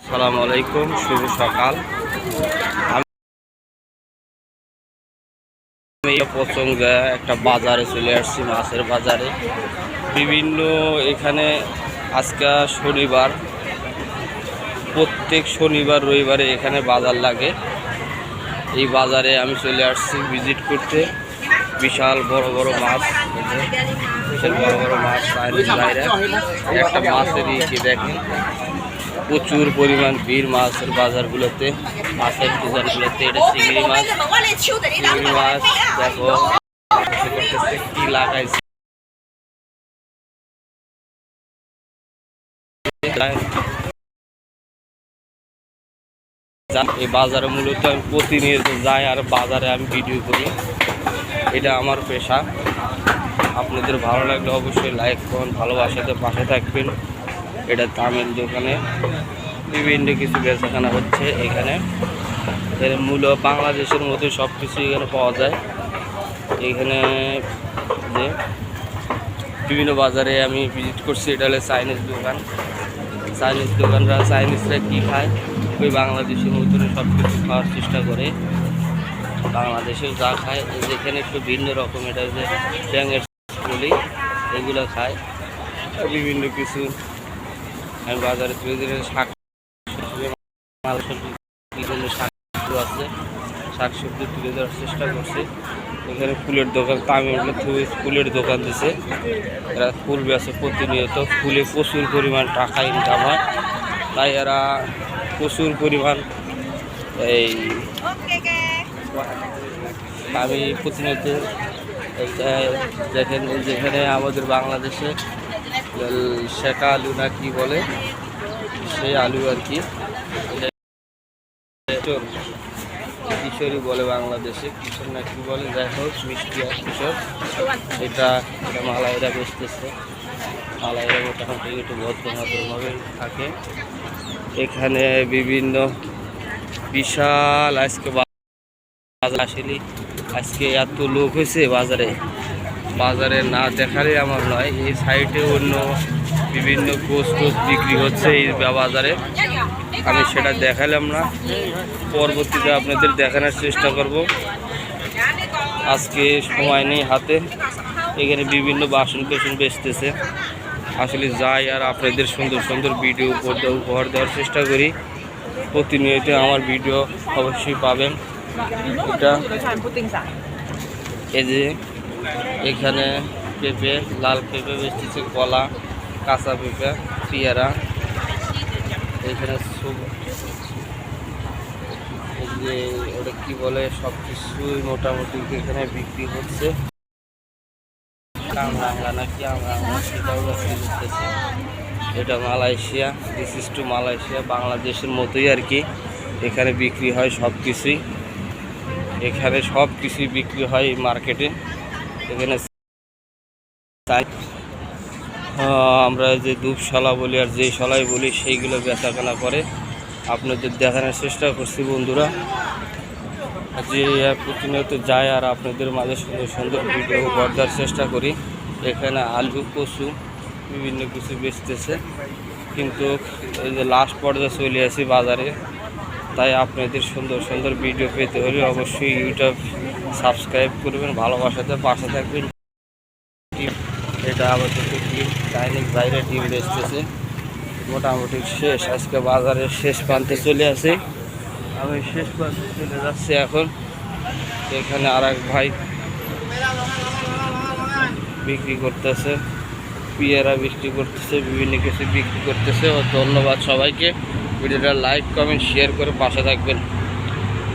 আসসালামু আলাইকুম, শুভ সকাল। আমি পছন্দ একটা বাজারে চলে আসছি, মাছের বাজারে। বিভিন্ন এখানে আজকে শনিবার, প্রত্যেক শনিবার রবিবারে এখানে বাজার লাগে। এই বাজারে আমি চলে আসছি ভিজিট করতে। বিশাল বড় বড় মাছ, বিশাল বড় বড় মাছ বাইরে একটা মাছের কি দেখেন, প্রচুর পরিমাণ ভিড় মাছের বাজারগুলোতে, মাছের দোকানগুলোতে। এটা চিংড়ি মাছ, চিংড়ি মাছ দেখো কি লাগাইছে। এই বাজারে মূলত আমি প্রতিনিয়ত যাই আর বাজারে আমি ভিডিও করি, এটা আমার পেশা। আপনাদের ভালো লাগলে অবশ্যই লাইক করুন, ভালোবাসাতে পাশে থাকবেন। এটা তামিল দোকানে বিভিন্ন কিছু বেচাকেনা হচ্ছে এখানে। এর মূল বাংলাদেশের মধ্যে সব কিছু এখানে পাওয়া যায়। এখানে যে বিভিন্ন বাজারে আমি ভিজিট করছি। এটা হলো চাইনিজ দোকান। চাইনিজ দোকানরা চাইনিজরা কী খায়, ওই বাংলাদেশের মধ্যে সব কিছু খাওয়ার চেষ্টা করে। বাংলাদেশেও যা খায় যেখানে একটু ভিন্ন রকম, এটা যে ব্যাঙের বলি এগুলো খায়। বিভিন্ন কিছু আমি বাজারে তুলে দিলে শাক বিভিন্ন শাক আছে, শাকসবজি তুলে দেওয়ার চেষ্টা করছে। এখানে ফুলের দোকান, তামিল ফুলের দোকান দিছে। এরা ফুল বেচে প্রতিনিয়ত। ফুলে প্রচুর পরিমাণ টাকা ইনকাম হয়, তাই এরা প্রচুর পরিমাণ এই আমি প্রতিনিয়ত দেখেন যেখানে আমাদের বাংলাদেশে শেখা আলু না কি বলে, সেই আলু আর কি, কিশোরী বলে বাংলাদেশে, কিশোর না কি বলে, যাই হোক মিষ্টি আর কিশোর। এটা মালাইরা বেচতেছে। মালাইরা মোটামুটি একটু ভদ্রভাবে থাকে এখানে। বিভিন্ন বিশাল আজকে বাজার আসেনি, আজকে এত লোক হয়েছে বাজারে না দেখালে আমার নয়। এই সাইডে অন্য বিভিন্ন গোশ বিক্রি হচ্ছে এই বাজারে, আমি সেটা দেখালাম না, পরবর্তীতে আপনাদের দেখানোর চেষ্টা করব। আজকে সময় নেই হাতে। এখানে বিভিন্ন বাসন কোসন বেচতেছে। আসলে যাই আর আপনাদের সুন্দর সুন্দর ভিডিও উপহার দেওয়ার চেষ্টা করি। প্রতিনিয়ত আমার ভিডিও অবশ্যই পাবেন। এটা এই যে এখানে পেঁপে, লাল পেঁপে বেচতেছে, কলা, কাঁচা পেঁপে, পেয়ারা। এখানে যে ওটা কি বলে, সব কিছুই মোটামুটি এখানে বিক্রি হচ্ছে। কামরাঙ্গা নাকি আমরা সেটাও বিক্রি করতেছে। এটা Malaysia, this is two Malaysia. বাংলাদেশের মতোই আর কি, এখানে বিক্রি হয় সব কিছুই। এখানে সব কিছুই বিক্রি হয় এই মার্কেটে। এখানে আমরা যে ধূপশালা বলি আর যেই শালাই বলি সেইগুলো বেচাকেনা করে। আপনাদের দেখানোর চেষ্টা করছি বন্ধুরা, যে প্রতিনিয়ত যায় আর আপনাদের মাঝে সুন্দর সুন্দর ভিডিও করার চেষ্টা করি। এখানে আলু, কচু, বিভিন্ন কিছু বেচতেছে, কিন্তু এই যে লাস্ট পর্যায়ে চলে আসি বাজারে। তাই আপনাদের সুন্দর সুন্দর ভিডিও পেতে হলে অবশ্যই ইউটিউব সাবস্ক্রাইব করবেন, ভালোবাসাতে পাশে থাকবেন। এটা আবার ডিম, চাইনিজ বাইরে ডিম বেচতেছে। মোটামুটি শেষ, আজকে বাজারের শেষ প্রান্তে চলে আসি। আমি শেষ প্রান্তে চলে যাচ্ছি এখন। এখানে আর এক ভাই বিক্রি করতেছে, পেয়ারা বিক্রি করতেছে, বিভিন্ন কিছু বিক্রি করতেছে। ও ধন্যবাদ সবাইকে। ভিডিওটা লাইক, কমেন্ট, শেয়ার করে পাশে থাকবেন।